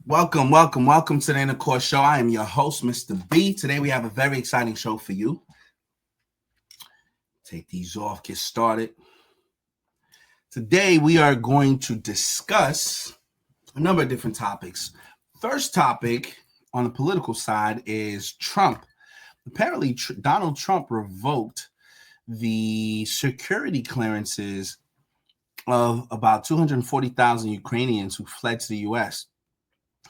Welcome to the Intercourse Show. I am your host, Mr. B. Today we have a very exciting show for you. Take these off, get started. Today we are going to discuss a number of different topics. First topic on the political side is Trump. Apparently, Donald Trump revoked the security clearances of about 240,000 Ukrainians who fled to the U.S.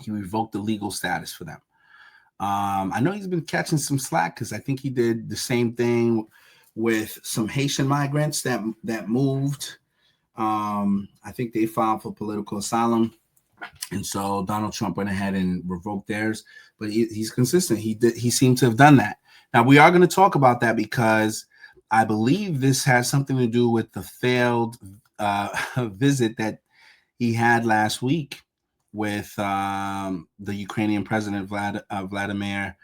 He revoked the legal status for them. I know he's been catching some slack because I think he did the same thing with some Haitian migrants that moved. I think they filed for political asylum, and so Donald Trump went ahead and revoked theirs. But he's consistent. He seemed to have done that. Now we are going to talk about that because I believe this has something to do with the failed visit that he had last week with the Ukrainian president Vladimir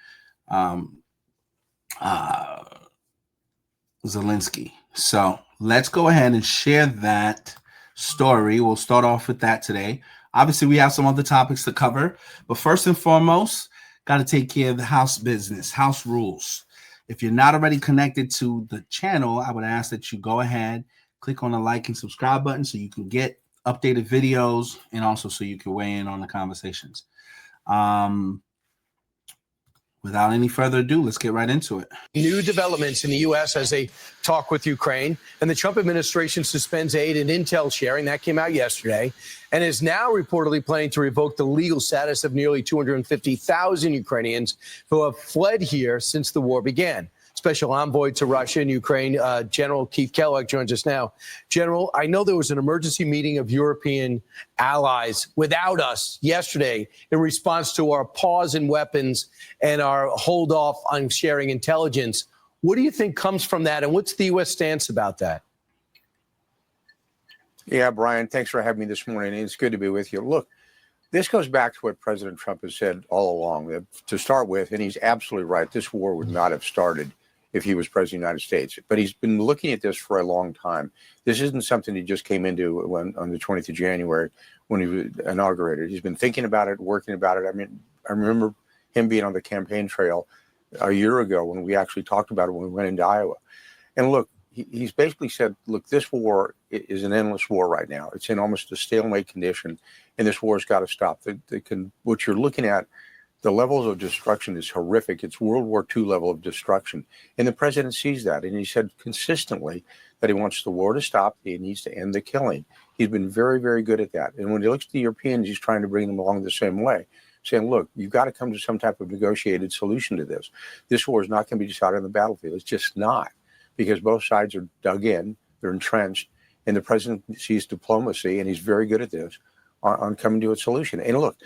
Zelenskyy. So let's go ahead and share that story. We'll start off with that today. Obviously, we have some other topics to cover, but first and foremost, got to take care of the house business, house rules. If you're not already connected to the channel, I would ask that you go ahead, click on the like and subscribe button so you can get updated videos and also so you can weigh in on the conversations. Without any further ado, let's get right into it. New developments in the U.S. as they talk with Ukraine, and the Trump administration suspends aid and intel sharing. That came out yesterday, and is now reportedly planning to revoke the legal status of nearly 250,000 Ukrainians who have fled here since the war began. Special envoy to Russia and Ukraine, General Keith Kellogg, joins us now. General, I know there was an emergency meeting of European allies without us yesterday in response to our pause in weapons and our hold off on sharing intelligence. What do you think comes from that, and what's the U.S. stance about that? Yeah, Brian, thanks for having me this morning. It's good to be with you. Look, this goes back to what President Trump has said all along. To start with, and he's absolutely right, this war would not have started if he was president of the United States. But he's been looking at this for a long time. This isn't something he just came into on the 20th of January when he was inaugurated. He's been thinking about it, working about it. I mean, I remember him being on the campaign trail a year ago when we actually talked about it when we went into Iowa. And look, he's basically said, look, this war is an endless war right now. It's in almost a stalemate condition, and this war has got to stop. What you're looking at, the levels of destruction is horrific. It's World War II level of destruction. And the president sees that. And he said consistently that he wants the war to stop. He needs to end the killing. He's been very, very good at that. And when he looks at the Europeans, he's trying to bring them along the same way, saying, look, you've got to come to some type of negotiated solution to this. This war is not going to be decided on the battlefield. It's just not, because both sides are dug in, they're entrenched, and the president sees diplomacy, and he's very good at this, on coming to a solution. And look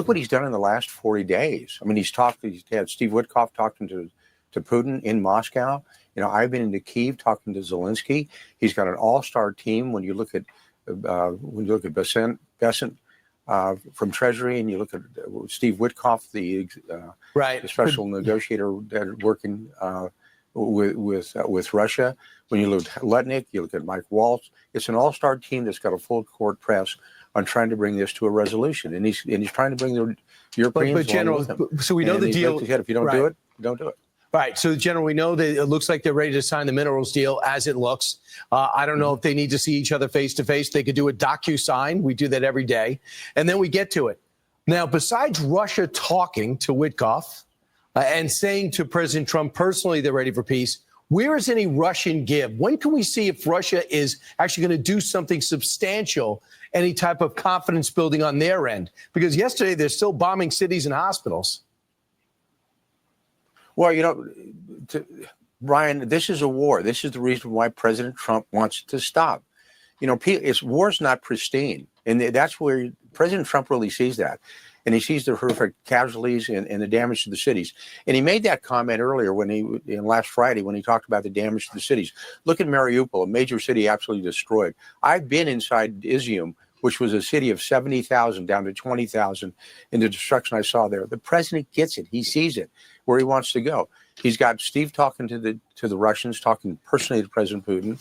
what he's done in the last 40 days. I mean, he's had Steve Witkoff talking to Putin in Moscow. You know, I've been into Kyiv talking to Zelenskyy. He's got an all-star team. When you look at Besant from Treasury, and you look at Steve Witkoff, the special negotiator that working with Russia. When you look at Letnick, you look at Mike Waltz. It's an all-star team that's got a full court press on trying to bring this to a resolution, and he's trying to bring the Europeans. But General, so we know the deal. If you don't do it, don't do it. Right. So, General, we know that it looks like they're ready to sign the minerals deal as it looks. I don't know if they need to see each other face to face. They could do a DocuSign. We do that every day, and then we get to it. Now, besides Russia talking to Witkoff and saying to President Trump personally they're ready for peace, where is any Russian give? When can we see if Russia is actually going to do something substantial, any type of confidence building on their end? Because yesterday they're still bombing cities and hospitals. Well, you know, Brian, this is a war. This is the reason why President Trump wants it to stop. You know, war's not pristine. And that's where President Trump really sees that. And he sees the horrific casualties and the damage to the cities. And he made that comment earlier last Friday when he talked about the damage to the cities. Look at Mariupol, a major city absolutely destroyed. I've been inside Izium, which was a city of 70,000 down to 20,000, and the destruction I saw there. The president gets it. He sees it, where he wants to go. He's got Steve talking to the Russians, talking personally to President Putin.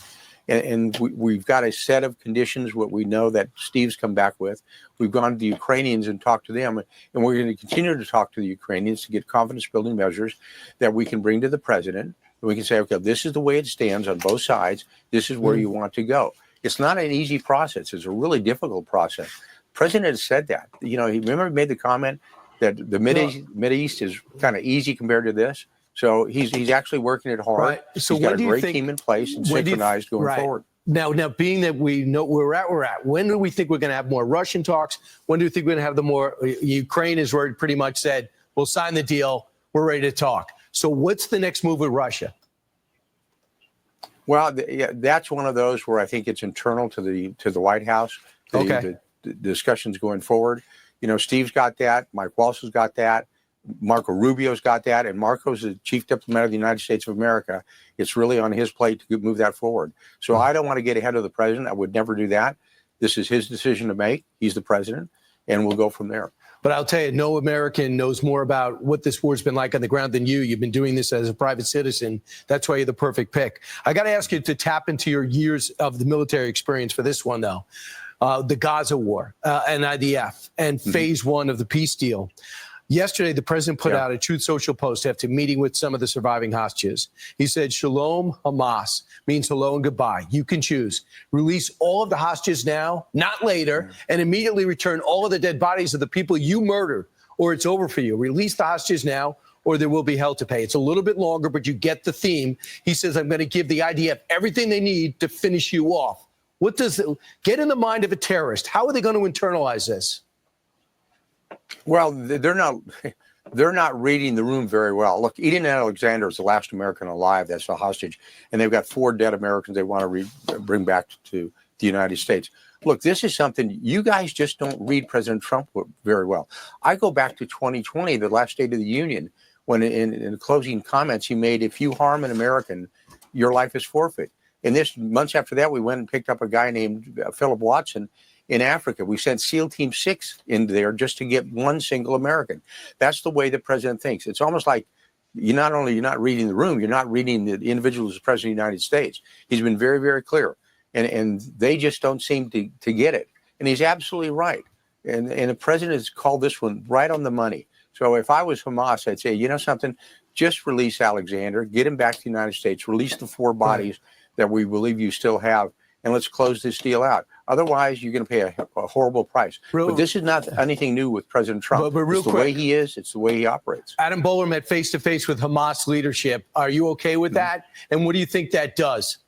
And we've got a set of conditions, what we know that Steve's come back with. We've gone to the Ukrainians and talked to them, and we're going to continue to talk to the Ukrainians to get confidence-building measures that we can bring to the president. And we can say, okay, this is the way it stands on both sides. This is where you want to go. It's not an easy process. It's a really difficult process. The president has said that. You know, he made the comment that the Mideast is kind of easy compared to this. So he's actually working it hard. Right. So he's got a great team in place and synchronized going forward. Now, being that we know where we're at, when do we think we're going to have more Russian talks? When do you think we're going to have the more? Ukraine has already pretty much said, we'll sign the deal. We're ready to talk. So what's the next move with Russia? Well, that's one of those where I think it's internal to the White House. The discussions going forward. You know, Steve's got that. Mike Walsh has got that. Marco Rubio's got that, and Marco's the chief diplomat of the United States of America. It's really on his plate to move that forward. So I don't want to get ahead of the president. I would never do that. This is his decision to make. He's the president, and we'll go from there. But I'll tell you, no American knows more about what this war's been like on the ground than you. You've been doing this as a private citizen. That's why you're the perfect pick. I got to ask you to tap into your years of the military experience for this one, though. The Gaza war and IDF and phase one of the peace deal. Yesterday, the president put out a Truth Social post after meeting with some of the surviving hostages. He said, Shalom Hamas means hello and goodbye. You can choose. Release all of the hostages now, not later, and immediately return all of the dead bodies of the people you murdered, or it's over for you. Release the hostages now, or there will be hell to pay. It's a little bit longer, but you get the theme. He says, I'm going to give the IDF everything they need to finish you off. What does it get in the mind of a terrorist? How are they going to internalize this? Well, they're not reading the room very well. Look, Eden Alexander is the last American alive that's a hostage, and they've got 4 dead Americans they want to bring back to the United States. Look, this is something you guys just don't read President Trump very well. I go back to 2020, the last State of the Union, when in the closing comments he made, if you harm an American, your life is forfeit. And this months after that, we went and picked up a guy named Philip Watson in Africa. We sent SEAL Team 6 in there just to get one single American. That's the way the president thinks. It's almost like you're not reading the room, you're not reading the individual as president of the United States. He's been very, very clear. And they just don't seem to get it. And he's absolutely right. And the president has called this one right on the money. So if I was Hamas, I'd say, you know something, just release Alexander, get him back to the United States, release the 4 bodies that we believe you still have, and let's close this deal out. Otherwise, you're going to pay a horrible price. But this is not anything new with President Trump. But it's the way he is. It's the way he operates. Adam Bowler met face-to-face with Hamas leadership. Are you okay with that? And what do you think that does?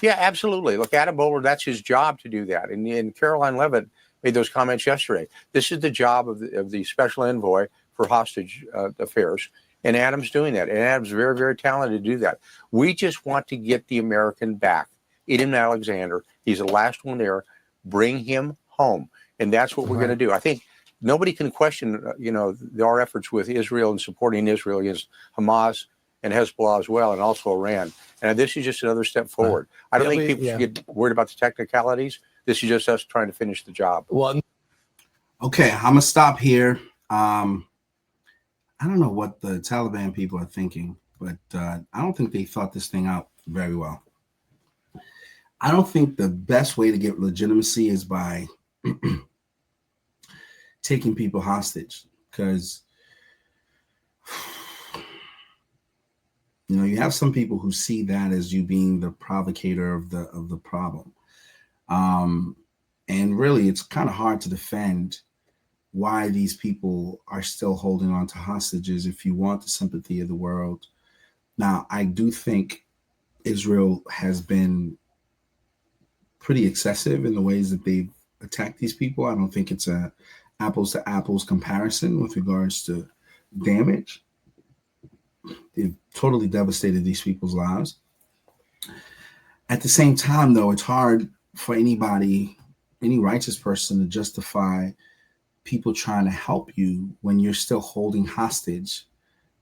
Yeah, absolutely. Look, Adam Bowler, that's his job to do that. And Caroline Levitt made those comments yesterday. This is the job of the special envoy for hostage affairs. And Adam's doing that. And Adam's very, very talented to do that. We just want to get the American back. Eden Alexander, he's the last one there. Bring him home. And that's what we're going to do. I think nobody can question, our efforts with Israel and supporting Israel against Hamas and Hezbollah as well, and also Iran. And this is just another step forward. I don't think people should get worried about the technicalities. This is just us trying to finish the job. Well, okay, I'm going to stop here. I don't know what the Taliban people are thinking, but I don't think they thought this thing out very well. I don't think the best way to get legitimacy is by taking people hostage, because you have some people who see that as you being the provocator of the problem, and really it's kind of hard to defend why these people are still holding on to hostages if you want the sympathy of the world. Now, I do think Israel has been pretty excessive in the ways that they've attacked these people. I don't think it's a apples to apples comparison with regards to damage. They've totally devastated these people's lives. At the same time, though, it's hard for anybody, any righteous person, to justify people trying to help you when you're still holding hostage,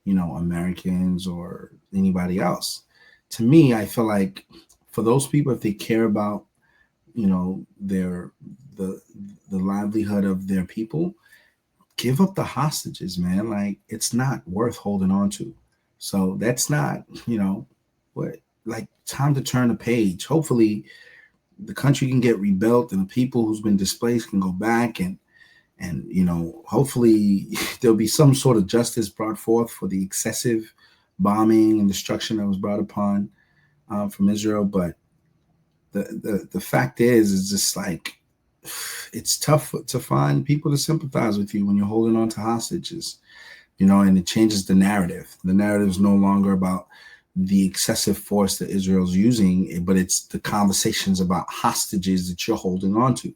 Americans or anybody else. To me, I feel like for those people, if they care about, the livelihood of their people, give up the hostages, man. Like, it's not worth holding on to. So that's not, what like time to turn the page. Hopefully, the country can get rebuilt, and the people who's been displaced can go back, and hopefully there'll be some sort of justice brought forth for the excessive bombing and destruction that was brought upon from Israel. But the fact is just like it's tough to find people to sympathize with you when you're holding on to hostages, and it changes the narrative. The narrative is no longer about the excessive force that Israel's using, but it's the conversations about hostages that you're holding on to,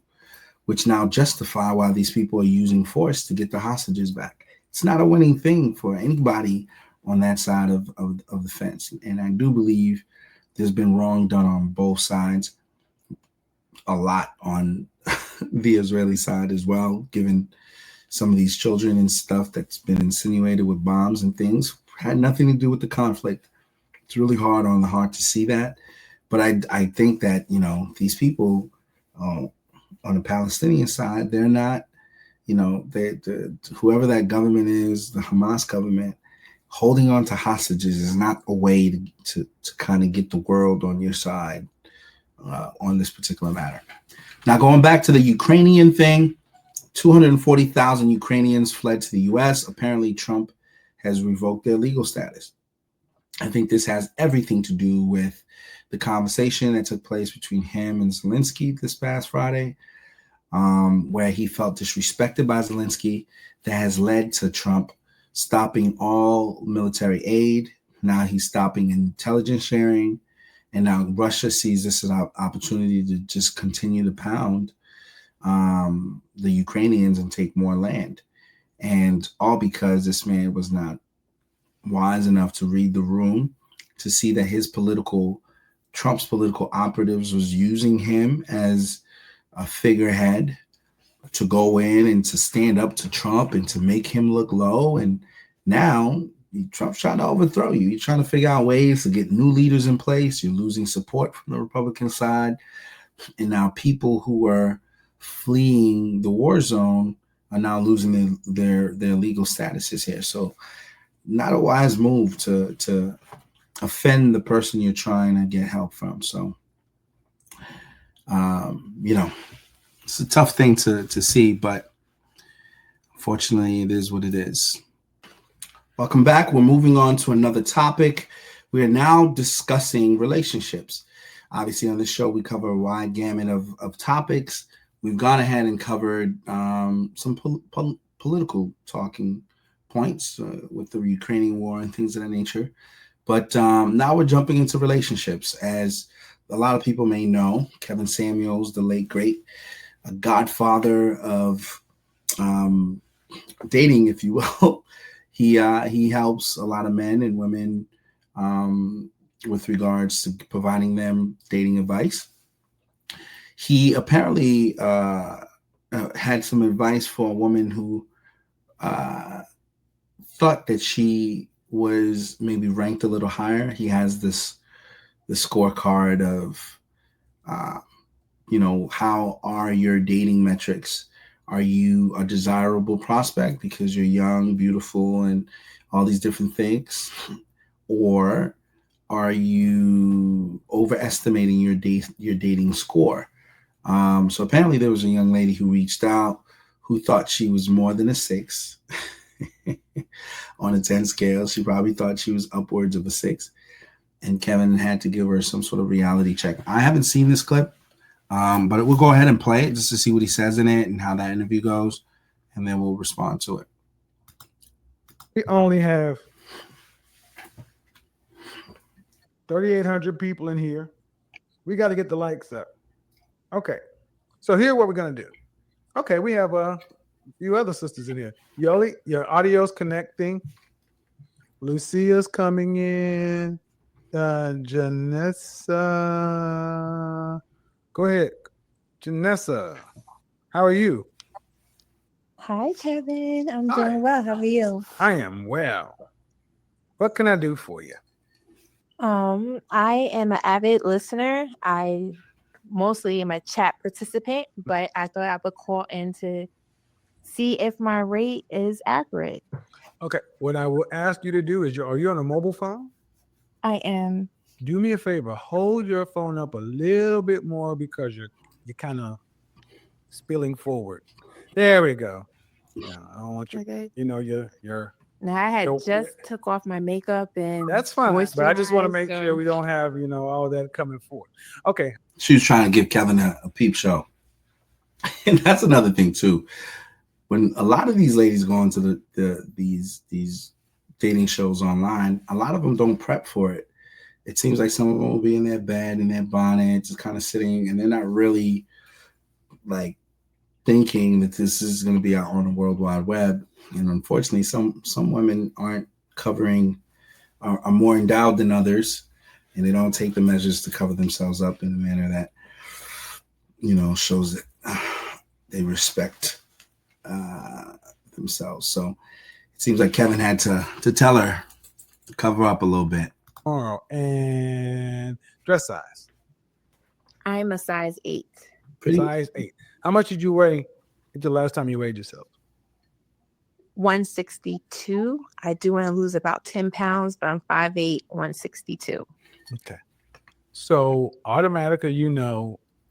which now justify why these people are using force to get the hostages back. It's not a winning thing for anybody on that side of the fence. And I do believe there's been wrong done on both sides, a lot on the Israeli side as well, given some of these children and stuff that's been insinuated with bombs and things had nothing to do with the conflict. It's really hard on the heart to see that. But I think that, these people on the Palestinian side, they're not, whoever that government is, the Hamas government, holding on to hostages is not a way to kind of get the world on your side on this particular matter. Now, going back to the Ukrainian thing, 240,000 Ukrainians fled to the U.S. Apparently, Trump has revoked their legal status. I think this has everything to do with the conversation that took place between him and Zelenskyy this past Friday, where he felt disrespected by Zelenskyy. That has led to Trump stopping all military aid. Now he's stopping intelligence sharing. And now Russia sees this as an opportunity to just continue to pound the Ukrainians and take more land. And all because this man was not wise enough to read the room, to see that Trump's political operatives was using him as a figurehead to go in and to stand up to Trump and to make him look low. And now Trump's trying to overthrow you. You're trying to figure out ways to get new leaders in place. You're losing support from the Republican side. And now people who are fleeing the war zone are now losing their legal statuses here. So not a wise move to offend the person you're trying to get help from. So, it's a tough thing to see, but unfortunately it is what it is. Welcome back. We're moving on to another topic. We are now discussing relationships. Obviously on this show, we cover a wide gamut of topics. We've gone ahead and covered some political talking points with the Ukrainian war and things of that nature. But now we're jumping into relationships. As a lot of people may know, Kevin Samuels, the late, great godfather of dating, if you will, he helps a lot of men and women with regards to providing them dating advice. He apparently had some advice for a woman who thought that she was maybe ranked a little higher. He has the scorecard of, how are your dating metrics? Are you a desirable prospect because you're young, beautiful, and all these different things? Or are you overestimating your dating score? So apparently there was a young lady who reached out who thought she was more than a 6 on a 10 scale. She probably thought she was upwards of a 6. And Kevin had to give her some sort of reality check. I haven't seen this clip, but we'll go ahead and play it just to see what he says in it and how that interview goes, and then we'll respond to it. We only have 3,800 people in here. We got to get the likes up. Okay. So here's what we're going to do. Okay, we have a few other sisters in here. Yoli, your audio's connecting. Lucia's coming in. Janessa. Go ahead. Janessa, how are you? Hi, Kevin. I'm doing well. How are you? I am well. What can I do for you? I am an avid listener. I mostly am a chat participant, but I thought I would call in to see if my rate is accurate. Okay. What I will ask you to do is, are you on a mobile phone? I am. Do me a favor. Hold your phone up a little bit more because you're kind of spilling forward. There we go. Yeah, I don't want you. Okay. You know, you're. Now I had Nope. just took off my makeup and That's fine, but I just want to moisturized, make so- sure we don't have all that coming forward. Okay. She was trying to give Kevin a peep show. And that's another thing too. When a lot of these ladies go into these dating shows online, a lot of them don't prep for it. It seems like some of them will be in their bed, in their bonnet, just kind of sitting, and they're not really like thinking that this is going to be out on the World Wide Web. And unfortunately, some women aren't covering, are more endowed than others, and they don't take the measures to cover themselves up in a manner that, shows that they respect themselves. So it seems like Kevin had to tell her to cover up a little bit. Oh, and dress size. I'm a size 8. Size 8. How much did you weigh the last time you weighed yourself? 162. I do want to lose about 10 pounds, but I'm 5'8", 162. Okay. So automatically,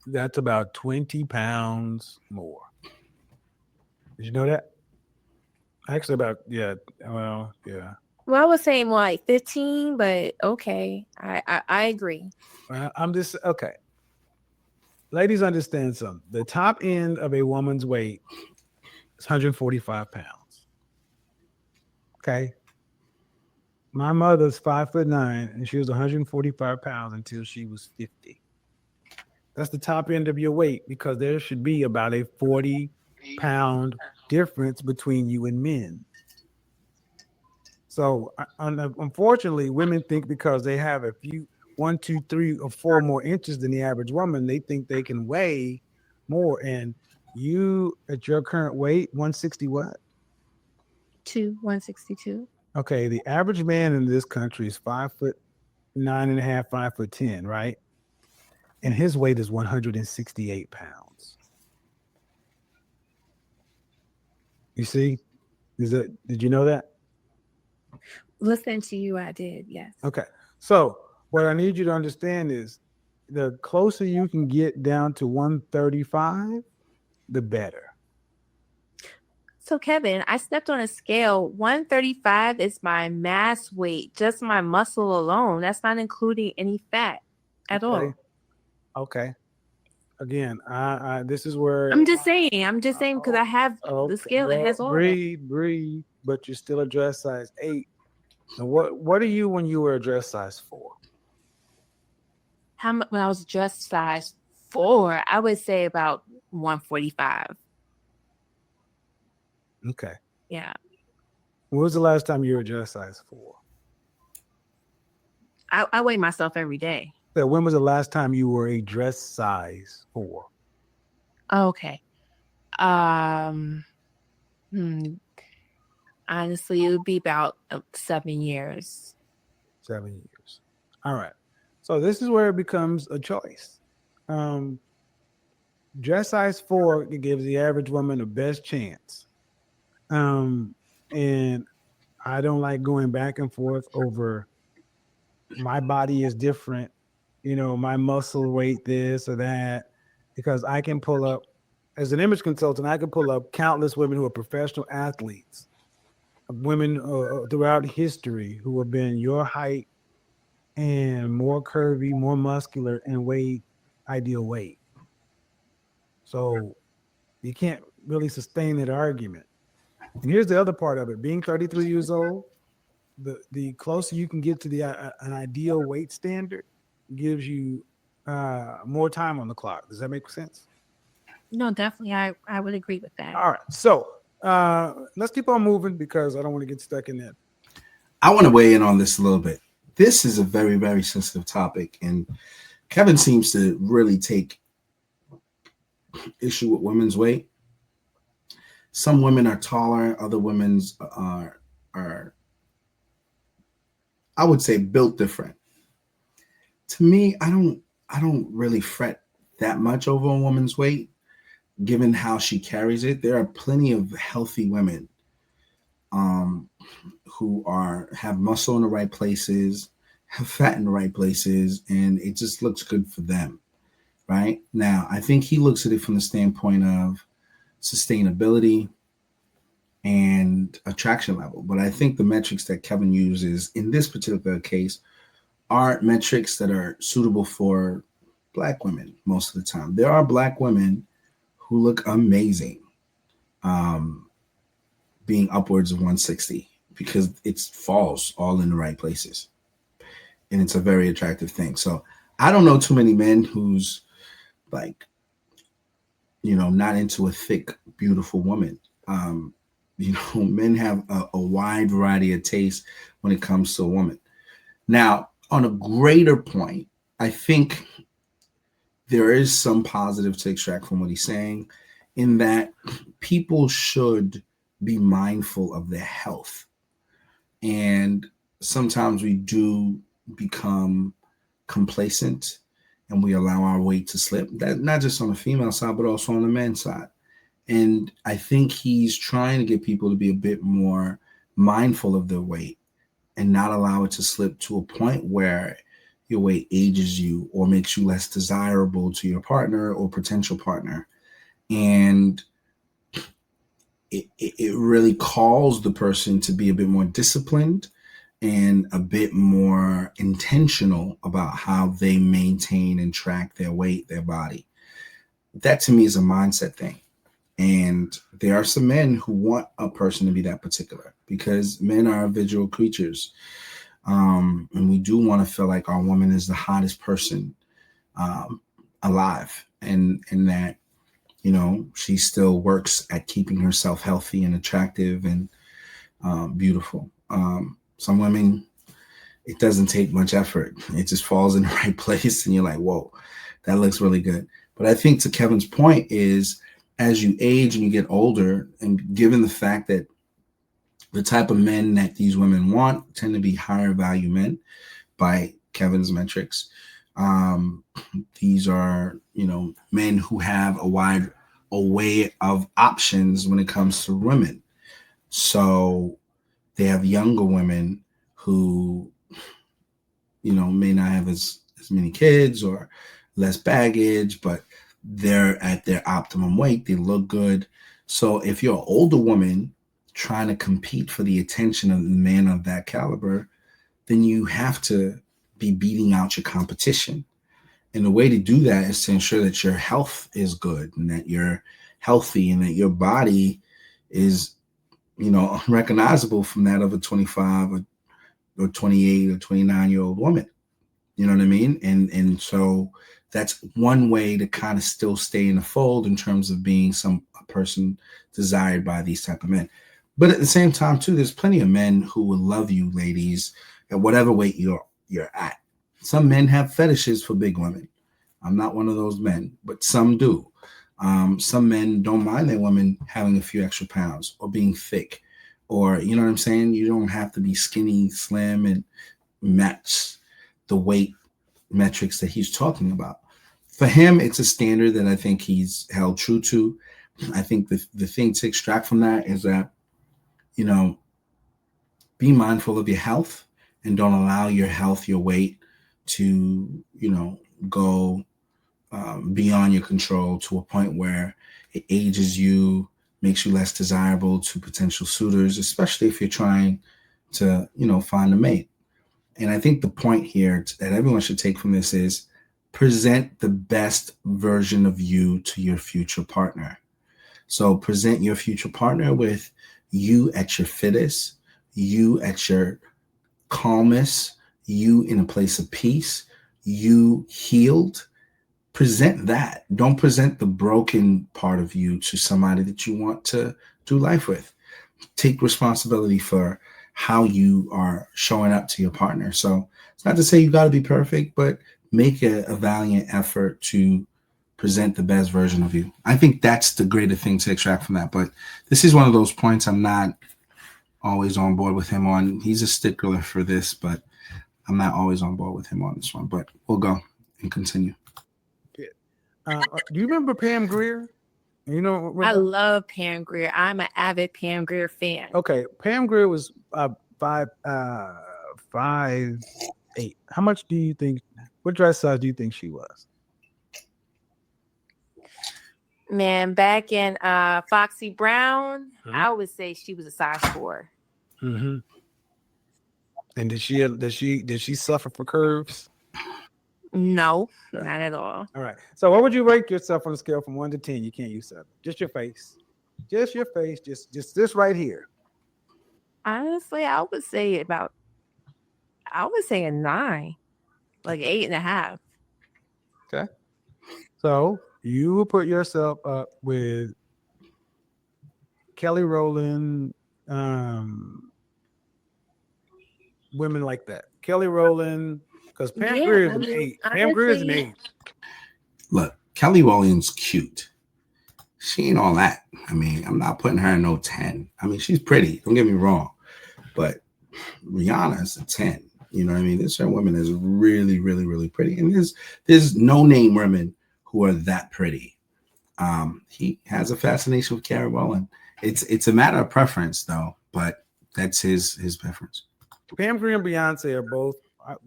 that's about 20 pounds more. Did you know that? Actually, yeah. Well, I was saying more like 15, but okay. I agree. I'm just, okay. Ladies, understand something. The top end of a woman's weight is 145 pounds. Okay. My mother's 5'9", and she was 145 pounds until she was 50. That's the top end of your weight, because there should be about a 40-pound difference between you and men. So unfortunately, women think because they have a few 1, 2, 3, or 4 more inches than the average woman, they think they can weigh more. And you, at your current weight, 160 what? 162. Okay, the average man in this country is 5'9.5", 5'10", right? And his weight is 168 pounds. You see? Did you know that? Listen to you, I did, yes. Okay. So what I need you to understand is the closer you can get down to 135, the better. So Kevin, I stepped on a scale. 135 is my mass weight, just my muscle alone. That's not including any fat at all. Okay. Again, this is where I'm just saying because I have the scale that has all that. breathe, but you're still a dress size 8. And what are you when you were a dress size 4? When I was dress size 4, I would say about 145. Okay. Yeah. When was the last time you were dress size 4? I weigh myself every day. So when was the last time you were a dress size 4? Okay. Honestly, it would be about 7 years. 7 years. All right. So this is where it becomes a choice. Dress size 4 gives the average woman the best chance. And I don't like going back and forth over my body is different, my muscle weight, this or that, because I can pull up, as an image consultant, I can pull up countless women who are professional athletes, women throughout history who have been your height and more curvy, more muscular, and weigh ideal weight. So you can't really sustain that argument. And here's the other part of it. Being 33 years old, the closer you can get to an ideal weight standard gives you more time on the clock. Does that make sense? No, definitely. I would agree with that. All right. So let's keep on moving because I don't want to get stuck in that. I want to weigh in on this a little bit. This is a very, very sensitive topic, and Kevin seems to really take issue with women's weight. Some women are taller, other women are I would say built different. To me, I don't really fret that much over a woman's weight, given how she carries it. There are plenty of healthy women who have muscle in the right places, have fat in the right places, and it just looks good for them. Right now, I think he looks at it from the standpoint of sustainability and attraction level. But I think the metrics that Kevin uses in this particular case are metrics that are suitable for Black women most of the time. There are Black women who look amazing, being upwards of 160 because it falls all in the right places. And it's a very attractive thing. So I don't know too many men who's like, not into a thick, beautiful woman. Men have a wide variety of tastes when it comes to a woman. Now, on a greater point, I think there is some positive to extract from what he's saying in that people should be mindful of their health. And sometimes we do become complacent and we allow our weight to slip. That not just on the female side, but also on the men's side. And I think he's trying to get people to be a bit more mindful of their weight and not allow it to slip to a point where your weight ages you or makes you less desirable to your partner or potential partner. And it really calls the person to be a bit more disciplined and a bit more intentional about how they maintain and track their weight, their body. That to me is a mindset thing. And there are some men who want a person to be that particular because men are visual creatures. And we do want to feel like our woman is the hottest person alive and that, she still works at keeping herself healthy and attractive and beautiful. Some women, it doesn't take much effort. It just falls in the right place and you're like, whoa, that looks really good. But I think to Kevin's point is as you age and you get older, and given the fact that the type of men that these women want tend to be higher value men by Kevin's metrics. These are, men who have a wide array of options when it comes to women. So they have younger women who, may not have as many kids or less baggage, but they're at their optimum weight. They look good. So if you're an older woman trying to compete for the attention of the man of that caliber, then you have to be beating out your competition. And the way to do that is to ensure that your health is good and that you're healthy and that your body is, unrecognizable from that of a 25 or 28 or 29-year-old woman. You know what I mean? And so that's one way to kind of still stay in the fold in terms of being a person desired by these type of men. But at the same time, too, there's plenty of men who will love you, ladies, at whatever weight you're at. Some men have fetishes for big women. I'm not one of those men, but some do. Some men don't mind their women having a few extra pounds or being thick, or, you know what I'm saying? You don't have to be skinny, slim, and match the weight metrics that he's talking about. For him, it's a standard that I think he's held true to. I think the thing to extract from that is that, be mindful of your health and don't allow your health, your weight to, go beyond your control to a point where it ages you, makes you less desirable to potential suitors, especially if you're trying to, find a mate. And I think the point here that everyone should take from this is present the best version of you to your future partner. So present your future partner with you at your fittest, you at your calmest, you in a place of peace, you healed. Present that. Don't present the broken part of you to somebody that you want to do life with. Take responsibility for how you are showing up to your partner. So it's not to say you got to be perfect, but make a valiant effort to present the best version of you. I think that's the greater thing to extract from that. But this is one of those points I'm not always on board with him on. He's a stickler for this, but I'm not always on board with him on this one. But we'll go and continue. Do you remember Pam Grier? I love Pam Grier. I'm an avid Pam Grier fan. Okay, Pam Grier was 5'8", 8. How much do you think? What dress size do you think she was? Man, back in Foxy Brown, I would say she was a size 4. Mm-hmm. And did she suffer for curves? No, not at all. All right. So what would you rate yourself on a scale from 1 to 10? You can't use 7. Just your face. Just your face. Just this right here. Honestly, I would say a 9, like 8.5. Okay. So you will put yourself up with Kelly Rowland, women like that. Kelly Rowland, because Pam Grier is an 8. Pam Grier is an 8. Look, Kelly Rowland's cute. She ain't all that. I mean, I'm not putting her in no 10. I mean, she's pretty. Don't get me wrong. But Rihanna's a 10. You know what I mean? There's certain women that's really, really, really pretty. And there's no-name women who are that pretty. He has a fascination with Kelly Rowland. It's a matter of preference, though. But that's his preference. Pam Grier and Beyonce are both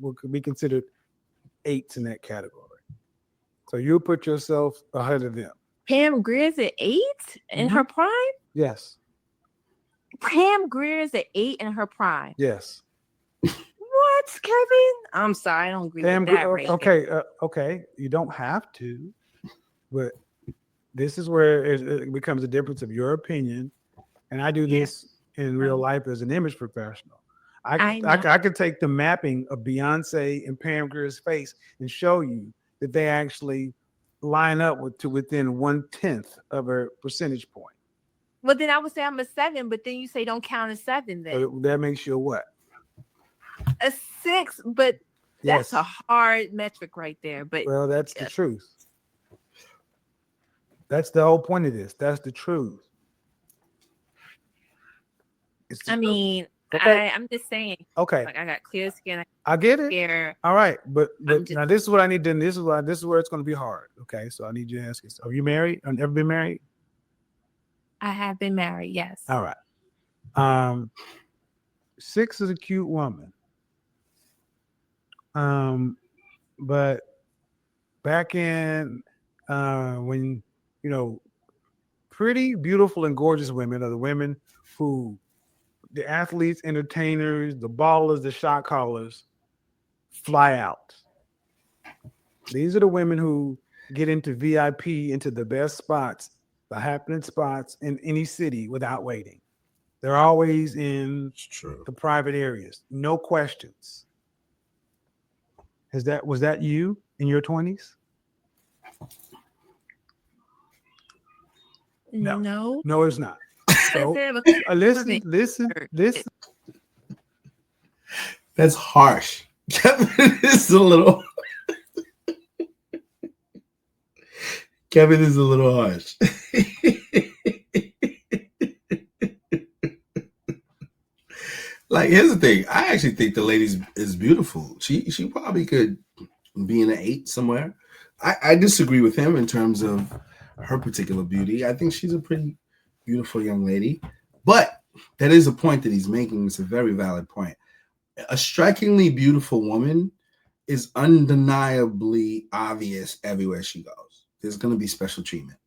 will be considered 8s in that category. So you'll put yourself ahead of them. Pam Grier's at 8 in her prime? Yes. Pam Grier's at 8 in her prime. Yes. What, Kevin? I'm sorry, I don't agree with that. Okay. You don't have to, but this is where it becomes a difference of your opinion. And I do this in real life as an image professional. I could take the mapping of Beyonce and Pam Grier's face and show you that they actually line up to within 1/10 of a percentage point. Well, then I would say I'm a 7, but then you say don't count a 7 then. So that makes you a what? A 6, but that's a hard metric right there. But well, that's the truth. That's the whole point of this. That's the truth. I'm just saying. Okay. Like I got clear skin. I get it. Clear. All right, but now this is what I need to. This is where it's going to be hard. Okay, so I need you to ask yourself: are you married? Have you ever been married? I have been married. Yes. All right. 6 is a cute woman. But back in when pretty, beautiful, and gorgeous women are the women who the athletes, entertainers, the ballers, the shot callers fly out. These are the women who get into VIP, into the best spots, the happening spots in any city without waiting. They're always in the private areas. No questions. Was that you in your 20s? No, it's not. So, listen. That's harsh. Kevin is a little harsh. Like, here's the thing. I actually think the lady is beautiful. She probably could be in an 8 somewhere. I disagree with him in terms of her particular beauty. I think she's a pretty beautiful young lady. But that is a point that he's making. It's a very valid point. A strikingly beautiful woman is undeniably obvious everywhere she goes. There's going to be special treatment.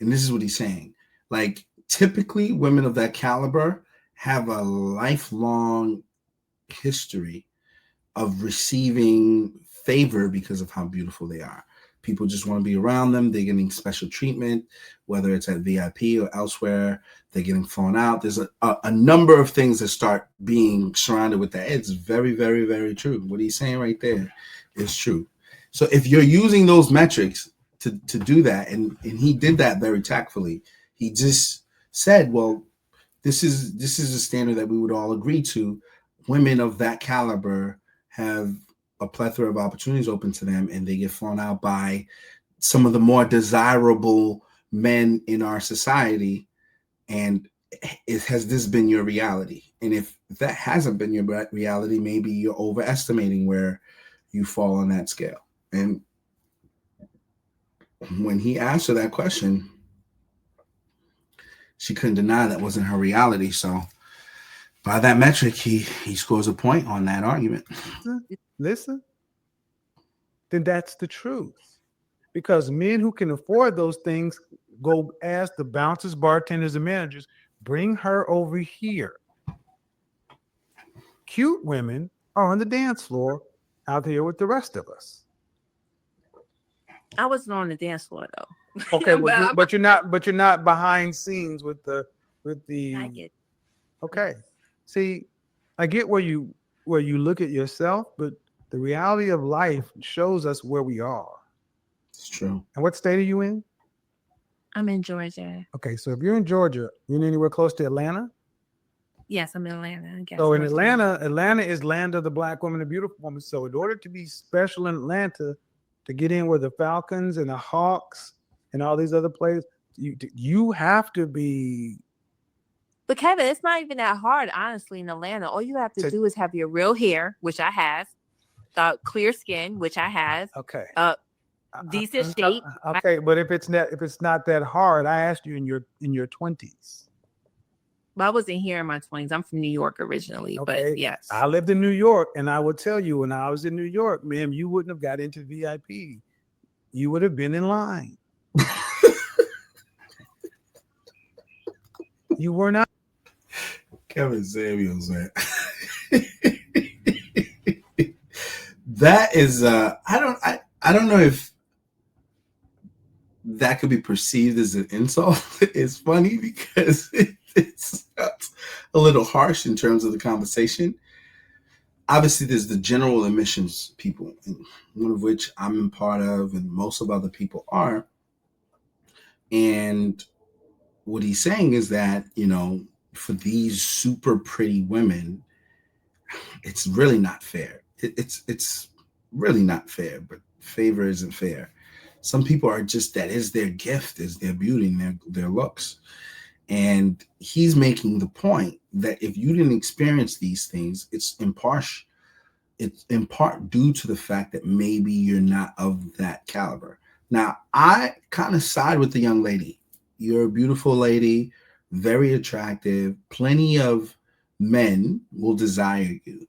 And this is what he's saying. Like, typically, women of that caliber have a lifelong history of receiving favor because of how beautiful they are. People just want to be around them. They're getting special treatment, whether it's at VIP or elsewhere. They're getting flown out. There's a number of things that start being surrounded with that. It's very, very, very true. What he's saying right there is true. So if you're using those metrics to do that, and he did that very tactfully, he just said, well, this is a standard that we would all agree to. Women of that caliber have a plethora of opportunities open to them, and they get flown out by some of the more desirable men in our society. And has this been your reality? And if that hasn't been your reality, maybe you're overestimating where you fall on that scale. And when he asked her that question, she couldn't deny that wasn't her reality. So by that metric, he scores a point on that argument. listen, then that's the truth. Because men who can afford those things go ask the bouncers, bartenders, and managers, bring her over here. Cute women are on the dance floor out here with the rest of us. I wasn't on the dance floor though. Okay, but you're not behind scenes with the I get. okay. See, I get where you look at yourself, but the reality of life shows us where we are. It's true. And what state are you in? I'm in Georgia. Okay, so if you're in Georgia, you're anywhere close to Atlanta? Yes, I'm in Atlanta. I guess. So in Atlanta is land of the black woman, the beautiful woman. So in order to be special in Atlanta, to get in with the Falcons and the Hawks and all these other players, you have to be. But Kevin, it's not even that hard, honestly, in Atlanta. All you have to do is have your real hair, which I have, clear skin, which I have. Okay. Decent shape. Okay, but if it's not that hard, I asked you in your 20s. Well, I wasn't here in my 20s. I'm from New York originally, Okay. but yes. I lived in New York, and I will tell you, when I was in New York, ma'am, you wouldn't have got into VIP. You would have been in line. You were not. Kevin Samuels, man. That is I don't know if that could be perceived as an insult. It's funny because it's a little harsh in terms of the conversation. Obviously, there's the general admissions people, one of which I'm a part of, and most of other people are. And what he's saying is that, for these super pretty women, it's really not fair. It's really not fair, but favor isn't fair. Some people are just, that is their gift, is their beauty and their looks. And he's making the point that if you didn't experience these things, it's in part due to the fact that maybe you're not of that caliber. Now, I kind of side with the young lady. You're a beautiful lady, very attractive. Plenty of men will desire you.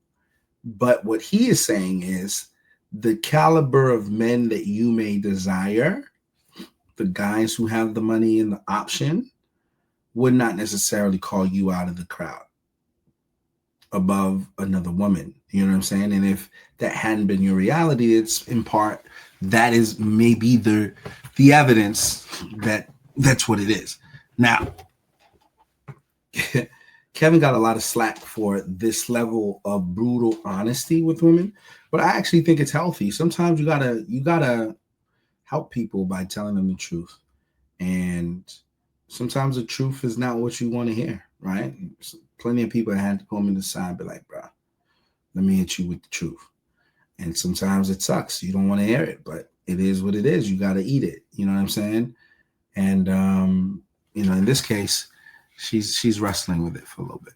But what he is saying is the caliber of men that you may desire, the guys who have the money and the option, would not necessarily call you out of the crowd above another woman. You know what I'm saying? And if that hadn't been your reality, it's in part, that is maybe the evidence that that's what it is. Now, Kevin got a lot of slack for this level of brutal honesty with women, but I actually think it's healthy. Sometimes you gotta help people by telling them the truth. And sometimes the truth is not what you want to hear, right? Plenty of people had to pull me to the side and be like, bro, let me hit you with the truth. And sometimes it sucks. You don't want to hear it, but it is what it is. You got to eat it. You know what I'm saying? And, in this case, she's wrestling with it for a little bit.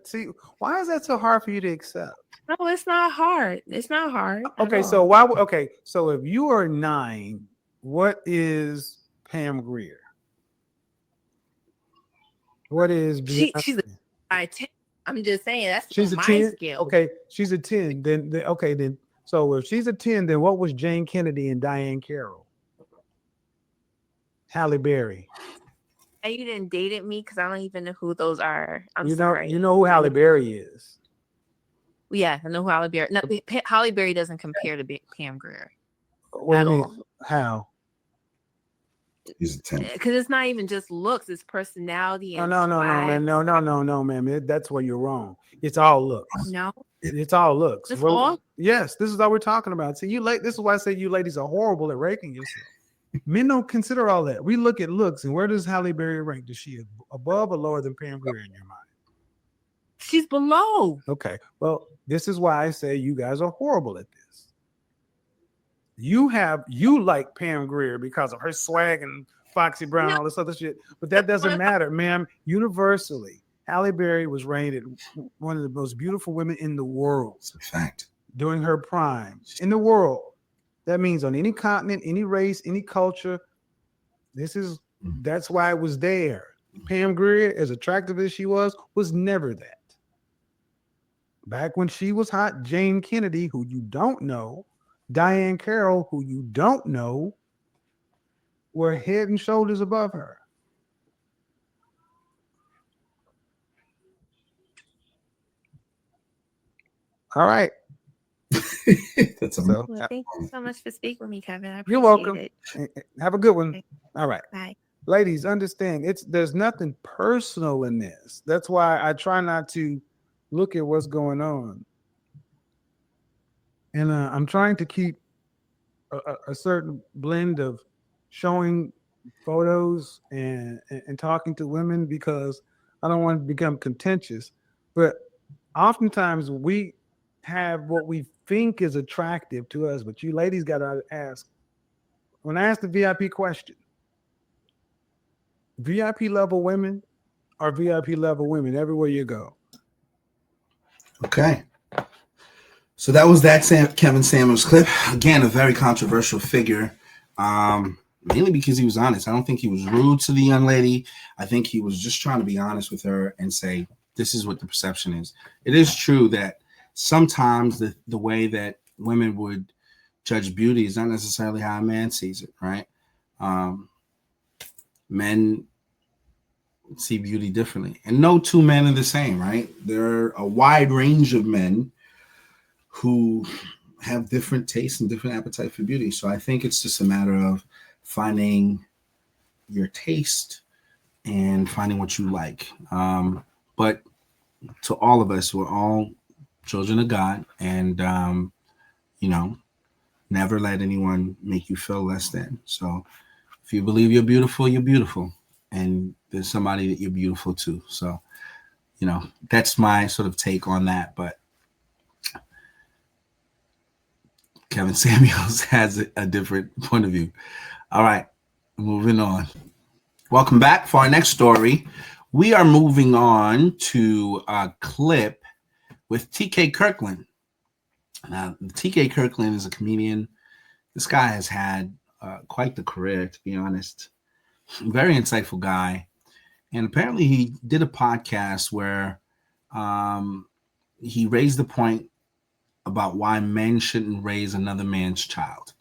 See, why is that so hard for you to accept? No, it's not hard. It's not hard. Okay, so so if you are 9, what is Pam Grier? What is she's a 10. I'm just saying that's she's a my 10. skill. Okay, she's a 10. Then so if she's a 10, then what was Jane Kennedy and Diane Carroll? Halle Berry. And you didn't date me because I don't even know who those are. I'm you sorry. You know who Halle Berry is. Yeah, I know who Halle Berry. No, Halle Berry doesn't compare to Pam Grier. What do you mean? How? He's a 10. Because it's not even just looks; it's personality. And no, man. That's where you're wrong. It's all looks. No, it's all looks. All? Yes, this is all we're talking about. See, this is why I say you ladies are horrible at ranking yourself. Men don't consider all that. We look at looks, and where does Halle Berry rank? Does she above or lower than Pam Grier in your mind? She's below. Okay. Well, this is why I say you guys are horrible at this. You like Pam Grier because of her swag and Foxy Brown, all this other shit, but that doesn't matter, ma'am. Universally, Halle Berry was rated one of the most beautiful women in the world. It's a fact. During her prime in the world. That means on any continent, any race, any culture. That's why it was there. Pam Grier, as attractive as she was never that. back when she was hot, Jane Kennedy, who you don't know, Diane Carroll, who you don't know, were head and shoulders above her. All right. That's a So, Well, thank you so much for speaking with me, Kevin. I appreciate you're welcome. it. Have a good one. Okay. All right. Bye. Ladies, understand there's nothing personal in this. That's why I try not to look at what's going on. And I'm trying to keep a certain blend of showing photos and talking to women because I don't want to become contentious. But oftentimes we have what we think is attractive to us, but you ladies got to ask. When I ask the VIP question, VIP level women are VIP level women everywhere you go. Okay. So that was Kevin Samuels clip. Again, a very controversial figure, mainly because he was honest. I don't think he was rude to the young lady. I think he was just trying to be honest with her and say, this is what the perception is. It is true that sometimes the way that women would judge beauty is not necessarily how a man sees it, right? Men see beauty differently. And no two men are the same, right? There are a wide range of men who have different tastes and different appetite for beauty. So I think it's just a matter of finding your taste and finding what you like. But to all of us, we're all children of God, and never let anyone make you feel less than. So if you believe you're beautiful, you're beautiful, and there's somebody that you're beautiful to. So that's my sort of take on that. But Kevin Samuels has a different point of view. All right, moving on. Welcome back for our next story. We are moving on to a clip with T.K. Kirkland. Now, T.K. Kirkland is a comedian. This guy has had quite the career, to be honest. Very insightful guy. And apparently he did a podcast where he raised the point about why men shouldn't raise another man's child.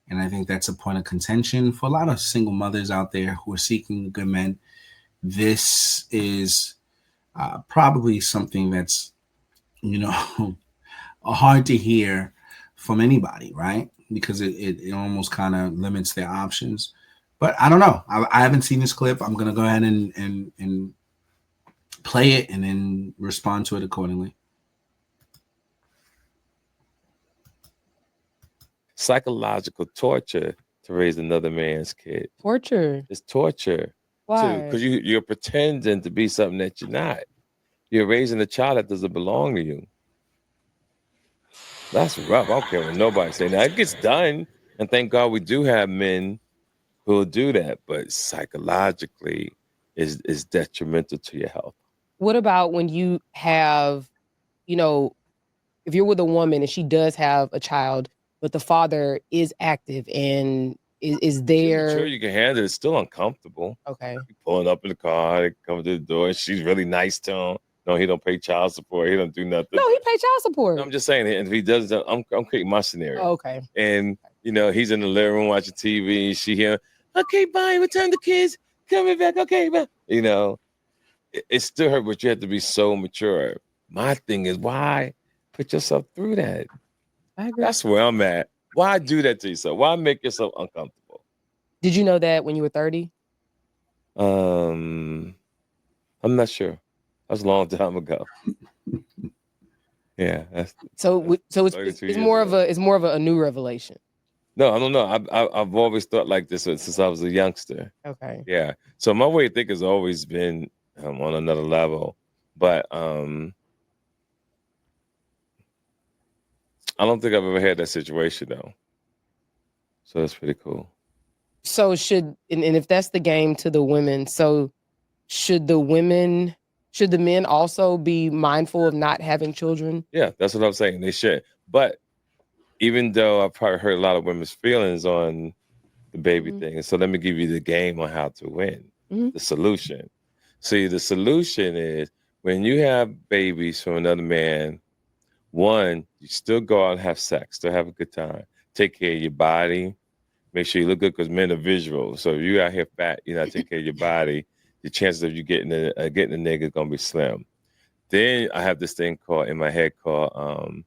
And I think that's a point of contention for a lot of single mothers out there who are seeking good men. This is probably something that's, hard to hear from anybody, right? Because it almost kind of limits their options. But I don't know. I haven't seen this clip. I'm going to go ahead and play it and then respond to it accordingly. Psychological torture to raise another man's kid. Torture. It's torture. Why? Because you're pretending to be something that you're not. You're raising a child that doesn't belong to you. That's rough. I don't care what nobody say. Now it gets done, and thank God we do have men who will do that. But psychologically, is detrimental to your health. What about when you have, if you're with a woman and she does have a child, but the father is active and is there? Sure, you can handle it. It's still uncomfortable. Okay. You're pulling up in the car, they come to the door, and she's really nice to him. No, he don't pay child support. He don't do nothing. No, he pays child support. No, I'm just saying, if he does that, I'm creating my scenario. Oh, okay. And he's in the living room watching TV. She hear, okay, bye. Return the kids. Coming back. Okay, bye. It still hurt, but you have to be so mature. My thing is, why put yourself through that? I agree. That's where I'm at. Why do that to yourself? Why make yourself uncomfortable? Did you know that when you were 30? I'm not sure. That was a long time ago. Yeah. So it's more of a new revelation. No, I don't know. I've always thought like this since I was a youngster. Okay. Yeah. So my way of thinking has always been on another level, but I don't think I've ever had that situation though. So that's pretty cool. So and if that's the game to the women, so should the men also be mindful of not having children? Yeah, that's what I'm saying. They should. But even though I've probably hurt a lot of women's feelings on the baby thing, so let me give you the game on how to win. The solution. See, the solution is when you have babies from another man One, you still go out and have sex, still have a good time. Take care of your body. Make sure you look good because men are visual. So if you out here fat, you're not taking care of your body, the chances of you getting a nigga is gonna be slim. Then I have this thing called in my head called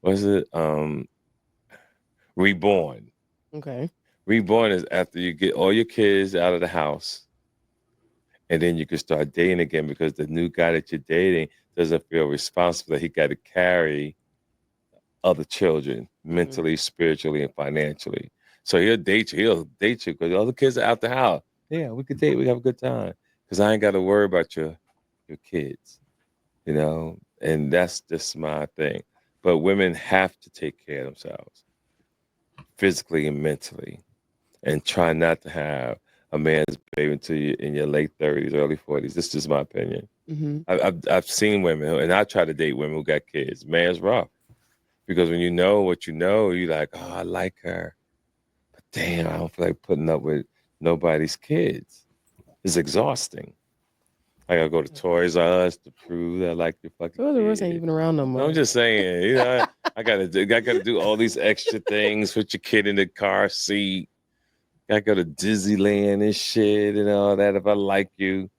what is it? Reborn. Okay. Reborn is after you get all your kids out of the house, and then you can start dating again because the new guy that you're dating doesn't feel responsible that he got to carry other children mentally, spiritually, and financially. So he'll date you because all the kids are out the house. Yeah, we could date, we have a good time. Because I ain't got to worry about your kids, you know, and that's just my thing. But women have to take care of themselves physically and mentally, and try not to have a man's baby until you're in your late 30s, early 40s. This is just my opinion. I've seen women, and I try to date women who got kids. Man's rough. Because when you know what you know, you're like, oh, I like her. But damn, I don't feel like putting up with nobody's kids. It's exhausting. I gotta go to Toys R Us to prove that I like your fucking Toys R Us ain't kid. even around no more. I'm just saying, you know, I gotta do all these extra things, put your kid in the car seat. I go to Disneyland and shit and all that if I like you.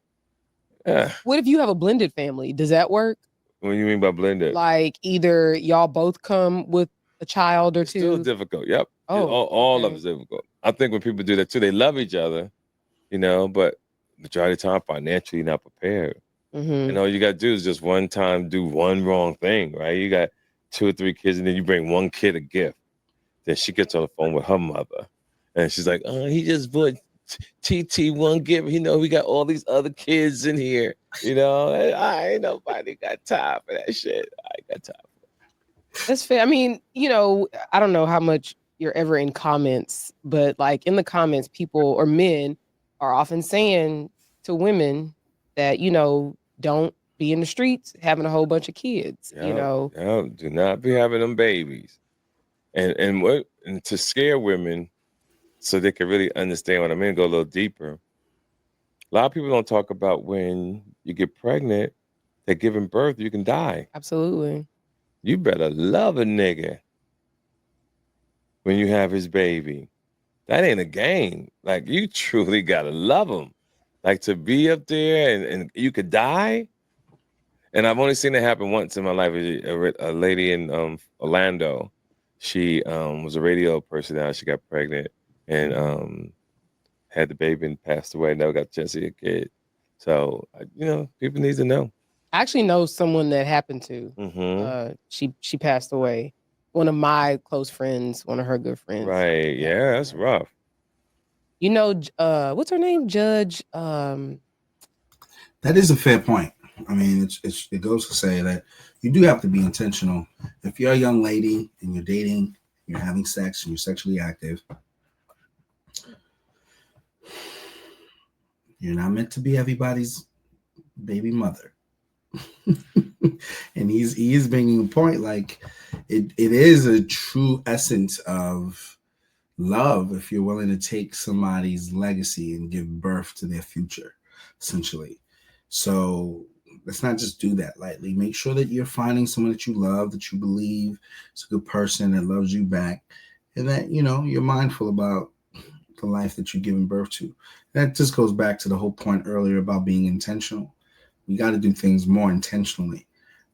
What if you have a blended family? Does that work? What do you mean by blended? Like either y'all both come with a child or It's two? still difficult. Yep. Oh, all of it's difficult. I think when people do that too, they love each other, you know, but majority of the time financially not prepared. And all you gotta do is just one time do one wrong thing, right? You got 2 or 3 kids and then you bring one kid a gift. Then she gets on the phone with her mother. And she's like, oh, he just bought TT one gift. You know, we got all these other kids in here. You know, I ain't nobody got time for that shit. I ain't got time for it. That's fair. I mean, you know, I don't know how much you're ever in comments, but like in the comments, people or men are often saying to women that, you know, don't be in the streets having a whole bunch of kids, you know. Do not be having them babies. And to scare women so they can really understand what I mean, go a little deeper. A lot of people don't talk about when you get pregnant, that giving birth, you can die. Absolutely. You better love a nigga when you have his baby. That ain't a game. Like, you truly gotta love him. Like, to be up there and you could die. And I've only seen it happen once in my life. A lady in Orlando, she was a radio personality. She got pregnant and had the baby and passed away. Never got a chance to see a kid. So, you know, people need to know. I actually know someone that happened to. She passed away. One of my close friends, one of her good friends. Right. Yeah, that's rough. You know, what's her name? Judge. That is a fair point. I mean, it goes to say that you do have to be intentional. If you're a young lady and you're dating, you're having sex, and you're sexually active, you're not meant to be everybody's baby mother. And he is bringing a point, like it is a true essence of love if you're willing to take somebody's legacy and give birth to their future, essentially. So let's not just do that lightly. Make sure that you're finding someone that you love, that you believe is a good person that loves you back, and that, you know, you're mindful about the life that you're giving birth to. That just goes back to the whole point earlier about being intentional. We got to do things more intentionally.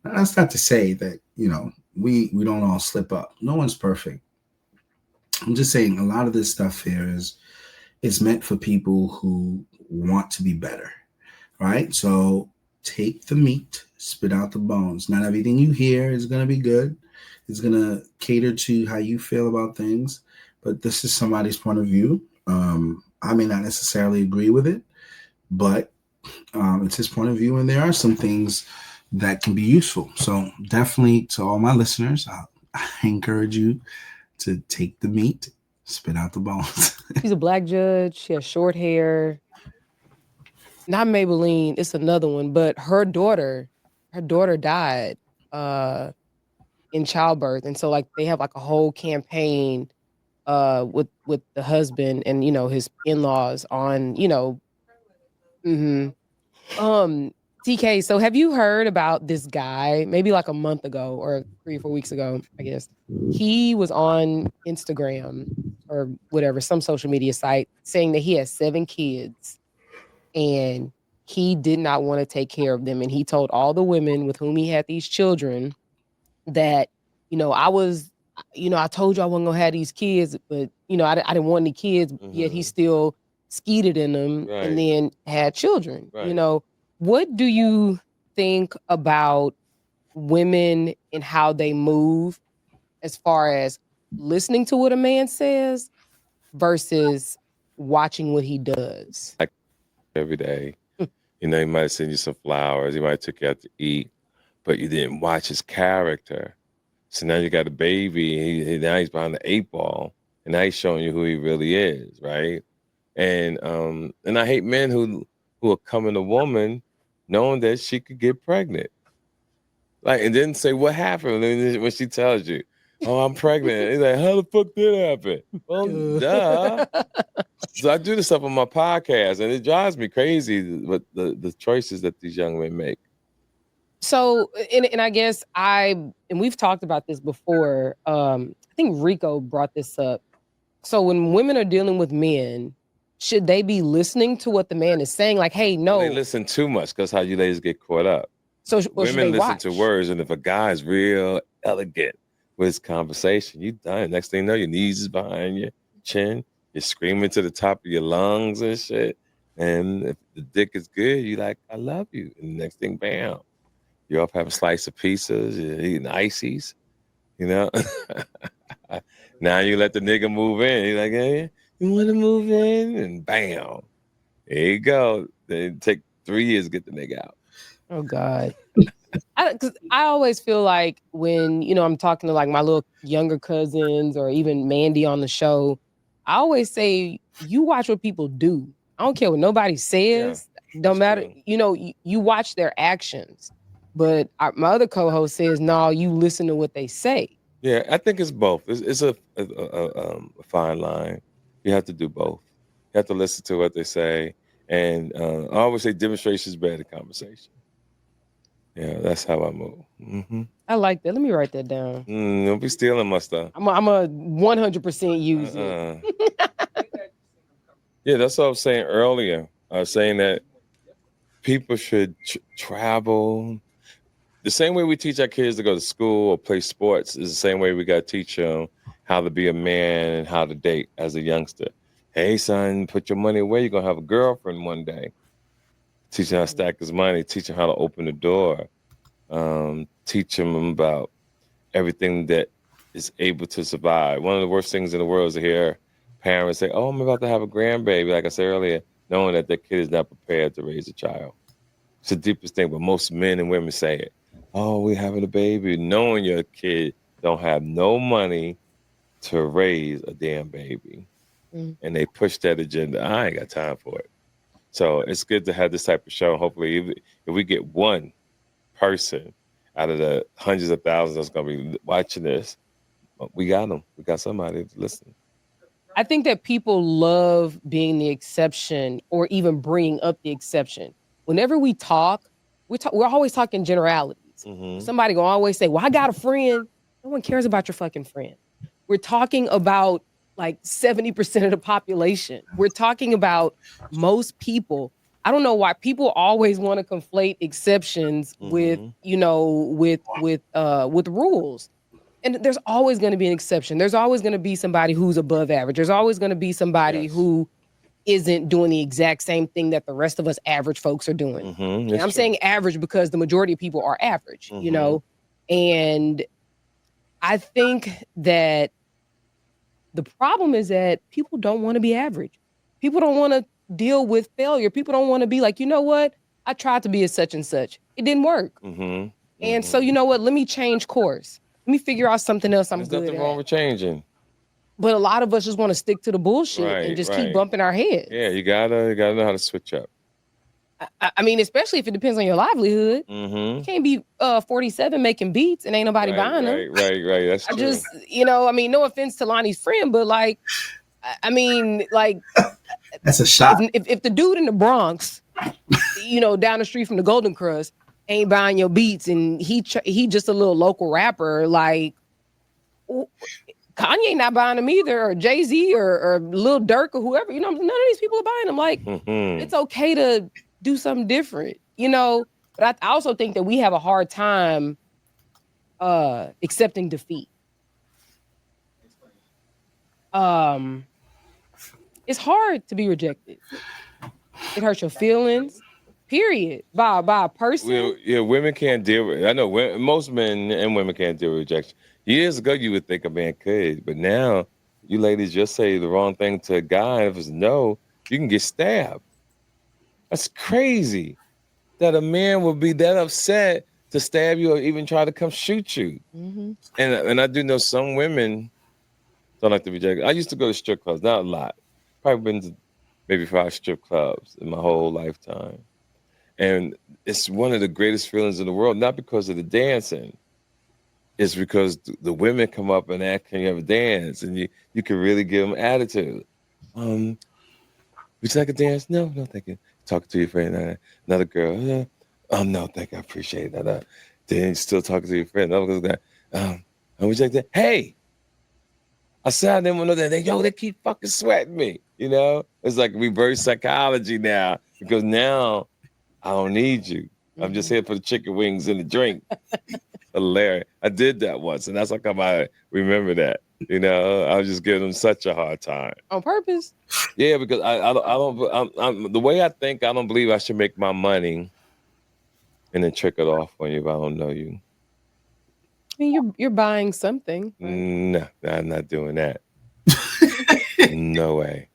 Now, that's not to say that, you know, we don't all slip up. No one's perfect. I'm just saying a lot of this stuff here is meant for people who want to be better, right? So take the meat, spit out the bones. Not everything you hear is going to be good. It's going to cater to how you feel about things, but this is somebody's point of view. I may not necessarily agree with it, but it's his point of view, and there are some things that can be useful. So definitely, to all my listeners, I encourage you to take the meat, spit out the bones. She's a black judge. She has short hair. Not Maybelline, it's another one, but her daughter died in childbirth, and so like they have like a whole campaign with the husband and, you know, his in-laws on, you know. TK, so have you heard about this guy maybe like a month ago or 3 or 4 weeks ago, I guess? He was on Instagram or whatever, some social media site, saying that he has 7 kids and he did not want to take care of them. And he told all the women with whom he had these children that, I told you I wasn't gonna have these kids, but I didn't want any kids, yet he still skeeted in them and then had children. Right. What do you think about women and how they move as far as listening to what a man says versus watching what he does? Every day. He might send you some flowers. He might take you out to eat, but you didn't watch his character. So now you got a baby. Now he's behind the 8 ball, and now he's showing you who he really is, right? And I hate men who are coming to woman knowing that she could get pregnant, and then say what happened when she tells you, "Oh, I'm pregnant." He's like, "How the fuck did that happen?" Well, duh. So I do this stuff on my podcast, and it drives me crazy, but the choices that these young men make. So, and I guess and we've talked about this before. I think Rico brought this up. So when women are dealing with men, should they be listening to what the man is saying? Like, hey, no. They listen too much because how you ladies get caught up. So women listen to words, and if a guy's real elegant with his conversation, you done. Next thing you know, your knees is behind your chin. You're screaming to the top of your lungs and shit. And if the dick is good, you like, I love you. And the next thing, bam. You off have a slice of pizzas, you're eating ices, Now you let the nigga move in. He's like, hey, you want to move in? And bam. There you go. Then it take 3 years to get the nigga out. Oh, God. Because I always feel like when, I'm talking to like my little younger cousins or even Mandy on the show, I always say, you watch what people do. I don't care what nobody says. Don't matter. True. You watch their actions. But my other co-host says, no, you listen to what they say. Yeah, I think it's both. It's a fine line. You have to do both. You have to listen to what they say. And I always say demonstration is better than conversation. Yeah, that's how I move. Mm-hmm. I like that. Let me write that down. Don't be stealing my stuff. I'm a 100% use it. Yeah, that's what I was saying earlier. I was saying that people should travel. The same way we teach our kids to go to school or play sports is the same way we got to teach them how to be a man and how to date as a youngster. Hey, son, put your money away. You're going to have a girlfriend one day. Teach him how to stack his money. Teach him how to open the door. Teach him about everything that is able to survive. One of the worst things in the world is to hear parents say, oh, I'm about to have a grandbaby, like I said earlier, knowing that their kid is not prepared to raise a child. It's the deepest thing, but most men and women say it. Oh, we're having a baby, knowing your kid don't have no money to raise a damn baby. And they push that agenda. I ain't got time for it. So it's good to have this type of show. Hopefully, if we get one person out of the hundreds of thousands that's going to be watching this, we got them. We got somebody to listen. I think that people love being the exception or even bringing up the exception. Whenever we talk, we're always talking generalities. Mm-hmm. Somebody gonna always say, well, I got a friend. No one cares about your fucking friend. We're talking about like 70% of the population. We're talking about most people. I don't know why people always want to conflate exceptions with, with rules. And there's always going to be an exception. There's always going to be somebody who's above average. There's always going to be somebody who isn't doing the exact same thing that the rest of us average folks are doing. And I'm saying average because the majority of people are average, and I think that the problem is that people don't want to be average. People don't want to deal with failure. People don't want to be like, you know what? I tried to be a such and such. It didn't work. And so, you know what? Let me change course. Let me figure out something else I'm good at. There's nothing wrong with changing. But a lot of us just want to stick to the bullshit and just keep bumping our heads. Yeah, you gotta know how to switch up. I mean, especially if it depends on your livelihood. You can't be 47 making beats and ain't nobody buying them. Right. That's true. Just, I mean, no offense to Lonnie's friend, but like, I mean, like, that's a shot. If the dude in the Bronx down the street from the Golden Crust ain't buying your beats, and he just a little local rapper. Like Kanye not buying them either, or Jay-Z or Lil Durk or whoever. None of these people are buying them. Like it's okay to do something different, But I also think that we have a hard time accepting defeat. It's hard to be rejected. It hurts your feelings, period, by a person. Well, yeah, women can't deal with it. I know most men and women can't deal with rejection. Years ago, you would think a man could, but now you ladies just say the wrong thing to a guy. If it's no, you can get stabbed. That's crazy that a man would be that upset to stab you or even try to come shoot you. Mm-hmm. And I do know some women don't like to be rejected. I used to go to strip clubs, not a lot. Probably been to maybe 5 strip clubs in my whole lifetime. And it's one of the greatest feelings in the world, not because of the dancing. It's because the women come up and ask, can you have a dance? And you can really give them attitude. Would you like a dance? No, thank you. Talking to your friend, another girl. No, thank you. I appreciate that. Then still talking to your friend. Another guy. Would you like that? Hey, I said I didn't want to know that. They keep fucking sweating me. It's like reverse psychology now, because now I don't need you. I'm just here for the chicken wings and the drink. Hilarious. I did that once, and that's how come I remember that. I was just giving them such a hard time on purpose. Yeah, because I'm the way I think, I don't believe I should make my money and then trick it off on you if I don't know you. I mean, you're buying something. No, I'm not doing that. No way.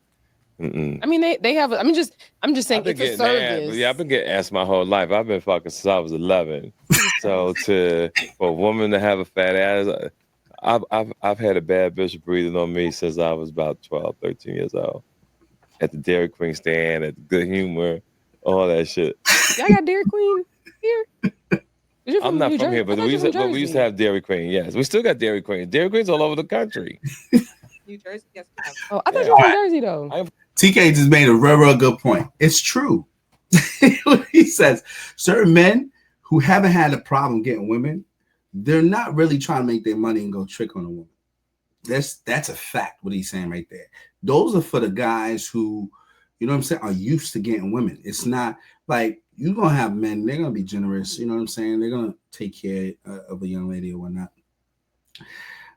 Mm-mm. I mean, they have. I'm just saying it's a service. I've been getting asked my whole life. I've been fucking since I was 11. So for a woman to have a fat ass, I've had a bad bitch breathing on me since I was about 12, 13 years old. At the Dairy Queen stand, at the Good Humor, all that shit. Y'all got Dairy Queen here? I'm not from here, but we used to have Dairy Queen. Yes, we still got Dairy Queen. Dairy Queen's all over the country. New Jersey, yes. Oh, I thought you were in Jersey though. TK just made a real good point. It's true. He says certain men who haven't had a problem getting women, they're not really trying to make their money and go trick on a woman. That's a fact, what he's saying right there. Those are for the guys who, are used to getting women. It's not like you're going to have men, they're going to be generous. You know what I'm saying? They're going to take care of a young lady or whatnot.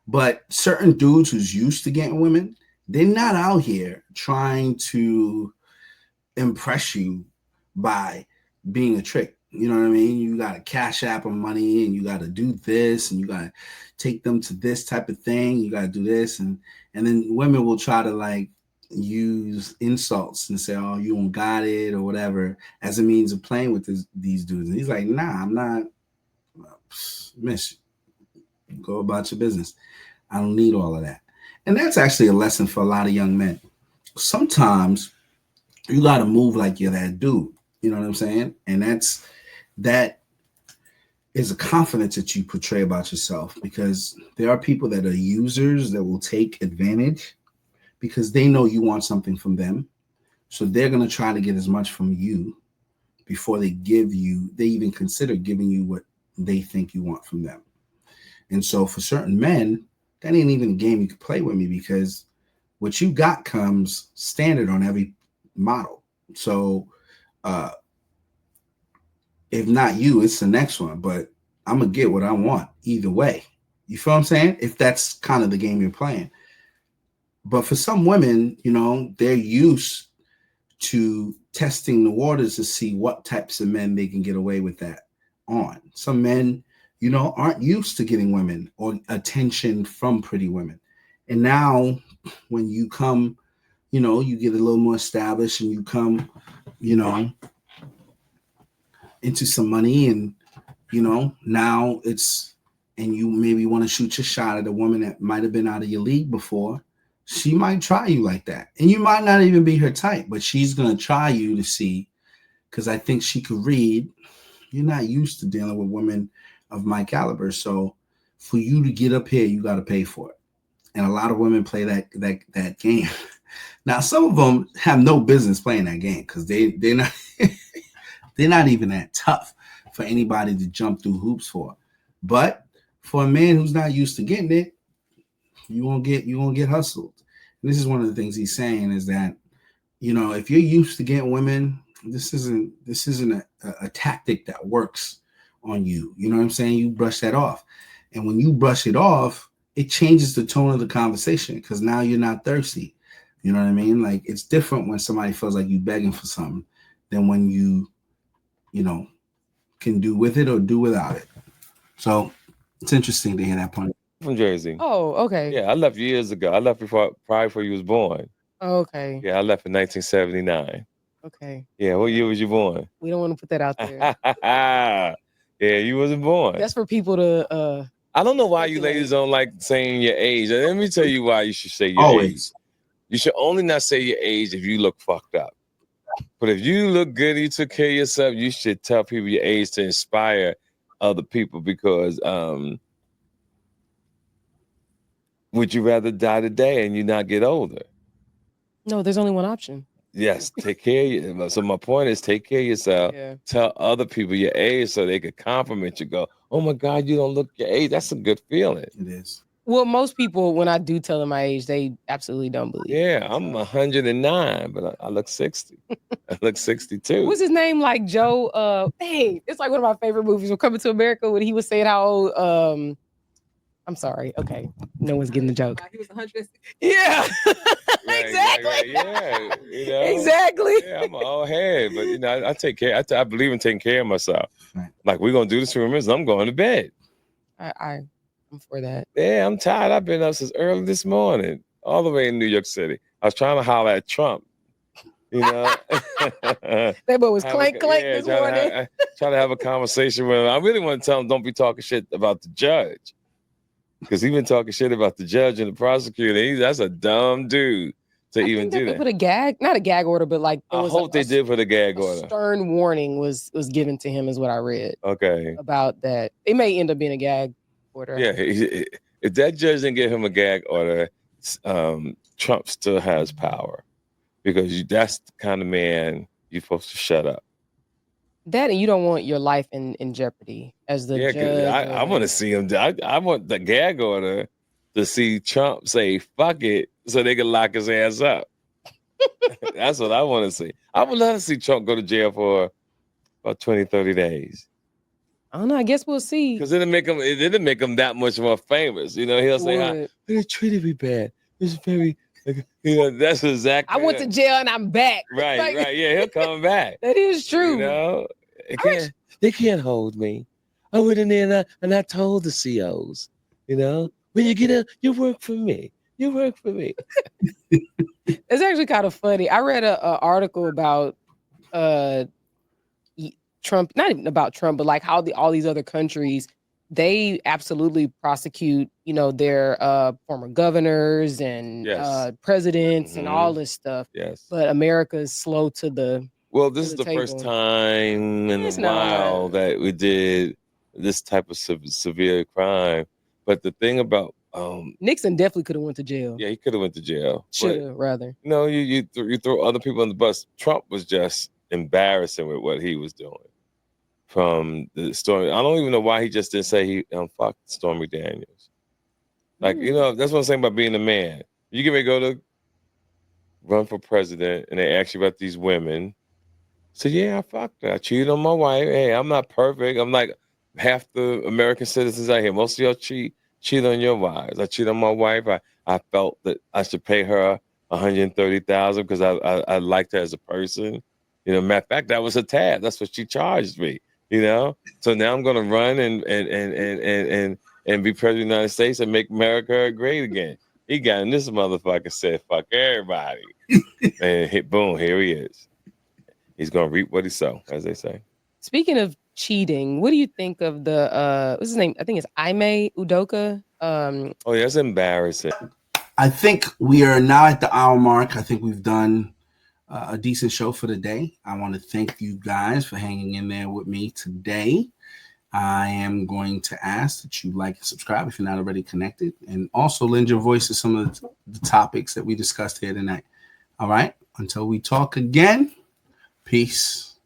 But certain dudes who's used to getting women, they're not out here trying to impress you by being a trick. You know what I mean? You got to cash app them money and you got to do this and you got to take them to this type of thing. You got to do this. And then women will try to like use insults and say, oh, you don't got it or whatever as a means of playing with these dudes. And he's like, nah, I'm not. Miss you. Go about your business. I don't need all of that. And that's actually a lesson for a lot of young men. Sometimes you got to move like you're that dude. You know what I'm saying? And that is a confidence that you portray about yourself, because there are people that are users that will take advantage because they know you want something from them. So they're going to try to get as much from you before they even consider giving you what they think you want from them. And so for certain men, that ain't even a game you can play with me, because what you got comes standard on every model. So if not you, it's the next one, but I'm going to get what I want either way. You feel what I'm saying? If that's kind of the game you're playing. But for some women, they're used to testing the waters to see what types of men they can get away with that on. Some men, aren't used to getting women or attention from pretty women. And now when you come, you get a little more established and you come, into some money and, now and you maybe want to shoot your shot at a woman that might have been out of your league before. She might try you like that. And you might not even be her type, but she's going to try you to see, because I think she could read. You're not used to dealing with women of my caliber. So for you to get up here, you got to pay for it. And a lot of women play that game. Now, some of them have no business playing that game because they're not They're not even that tough for anybody to jump through hoops for. But for a man who's not used to getting it, you won't get hustled. And this is one of the things he's saying is that, you know, if you're used to getting women, this isn't a tactic that works on you. You know what I'm saying? You brush that off. And when you brush it off, it changes the tone of the conversation because now you're not thirsty. You know what I mean? Like, it's different when somebody feels like you begging for something than when you know, can do with it or do without it. So it's interesting to hear that point. From Jersey. Oh, okay. Yeah, I left years ago. I left probably before you was born. Oh, okay. Yeah, I left in 1979. Okay. Yeah, what year was you born? We don't want to put that out there. Yeah, you wasn't born. That's for people to I don't know why you speculate. ladies don't like saying your age. And let me tell you why you should say your Always. age. You should only not say your age if you look fucked up. But if you look good, you took care of yourself, you should tell people your age to inspire other people because would you rather die today and you not get older? No, there's only one option. Yes, take care of you. So my point is take care of yourself. Yeah. Tell other people your age so they could compliment you. Go, oh my God, you don't look your age. That's a good feeling. It is. Well, most people, when I do tell them my age, they absolutely don't believe. Yeah, I'm 109, but I look 60. I look 62. What's his name? Like Joe? Dang, it's like one of my favorite movies. We're Coming to America when he was saying how old. I'm sorry. Okay, no one's getting the joke. He was 100. Yeah, Right, exactly. right, yeah, you know? Exactly. Yeah, I'm an old head, but you know, I take care. I believe in taking care of myself. Right. Like we're gonna do this for minutes. I'm going to bed. I'm for that. Yeah, I'm tired. I've been up since early this morning, all the way in New York City. I was trying to holler at Trump. You know, That boy was clank this morning. Trying to have a conversation with him. I really want to tell him don't be talking shit about the judge. Because he's been talking shit about the judge and the prosecutor. That's a dumb dude to even do They that. put a gag, not a gag order, but like I hope they did put a gag a order. stern warning was given to him, is what I read Okay. about that. It may end up being a gag order. Yeah, if that judge didn't give him a gag order, Trump still has power because that's the kind of man you're supposed to shut up. That, and you don't want your life in jeopardy as the Yeah, judge. I want to see him. I want the gag order to see Trump say "fuck it" so they can lock his ass up. That's what I want to see. I would love to see Trump go to jail for about 20, 30 days. I don't know. I guess we'll see. Because it didn't make him that much more famous. You know, he'll say, "They treated me bad. It's very." You know, that's exactly. I went to jail and I'm back. Right, Like, right. Yeah, he'll come back. That is true. You know, they can't hold me. I went in there and I told the COs, you know, when you get out, you work for me. You work for me. It's actually kind of funny. I read an article about Trump, not even about Trump, but like how all these other countries, they absolutely prosecute, you know, their former governors and presidents and all this stuff. Yes. But America is slow to the. Well, this is the first time in a while that we did this type of severe crime. But the thing about Nixon definitely could have went to jail. Yeah, he could have went to jail. Should have, rather. No, you throw other people on the bus. Trump was just embarrassing with what he was doing. From the story, I don't even know why he just didn't say he fucked Stormy Daniels. Like, you know, that's what I'm saying about being a man. You get ready to go to run for president, and they ask you about these women. So yeah, I fucked her. I cheated on my wife. Hey, I'm not perfect. I'm like half the American citizens out here. Most of y'all cheat on your wives. I cheated on my wife. I felt that I should pay her $130,000 because I liked her as a person. You know, matter of fact, that was a tab. That's what she charged me. You know, so now I'm gonna run and be president of the United States and make America great again. He got in this motherfucker, said fuck everybody, and boom, here he is. He's gonna reap what he sow, as they say. Speaking of cheating, what do you think of the what's his name? I think it's Ime Udoka. Oh yeah, that's embarrassing. I think we are now at the hour mark. I think we've done a decent show for the day. I want to thank you guys for hanging in there with me today. I am going to ask that you like and subscribe if you're not already connected, and also lend your voice to some of the topics that we discussed here tonight. All right, until we talk again, peace.